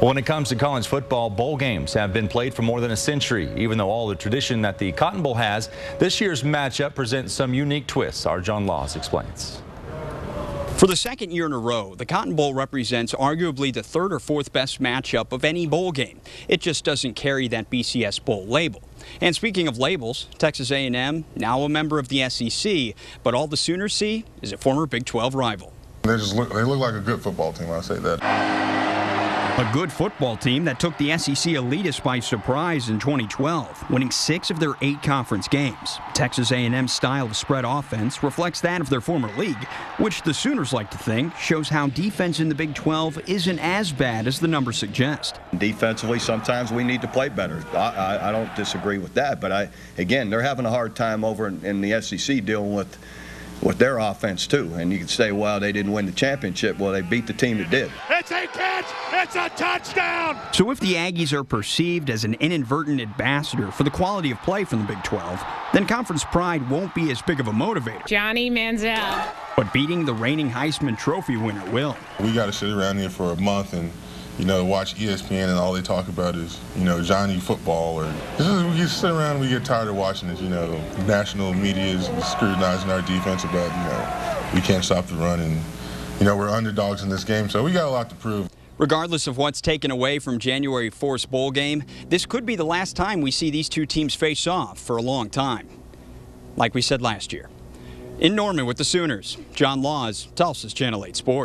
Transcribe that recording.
Well, when it comes to college football, bowl games have been played for more than a century. Even though all the tradition that the Cotton Bowl has, this year's matchup presents some unique twists. Our John Laws explains. For the second year in a row, the Cotton Bowl represents arguably the third or fourth best matchup of any bowl game. It just doesn't carry that BCS Bowl label. And speaking of labels, Texas A&M, now a member of the SEC, but all the Sooners see is a former Big 12 rival. They look like a good football team, I'll say that. A good football team that took the SEC elitists by surprise in 2012, winning 6 of their 8 conference games. Texas A&M's style of spread offense reflects that of their former league, which the Sooners like to think shows how defense in the Big 12 isn't as bad as the numbers suggest. Defensively, sometimes we need to play better. I don't disagree with that, but again, they're having a hard time over in the SEC dealing with their offense too. And you can say, well, they didn't win the championship. Well, they beat the team that did. It's a catch! It's a touchdown! So if the Aggies are perceived as an inadvertent ambassador for the quality of play from the Big 12, then conference pride won't be as big of a motivator. Johnny Manziel. But beating the reigning Heisman Trophy winner will. We got to sit around here for a month and watch ESPN, and all they talk about is, Johnny football. Or we just sit around and we get tired of watching it. National media is scrutinizing our defense about, we can't stop the run, and, we're underdogs in this game, so we got a lot to prove. Regardless of what's taken away from January 4th's bowl game, this could be the last time we see these two teams face off for a long time. Like we said last year. In Norman with the Sooners, John Laws, Tulsa's Channel 8 Sports.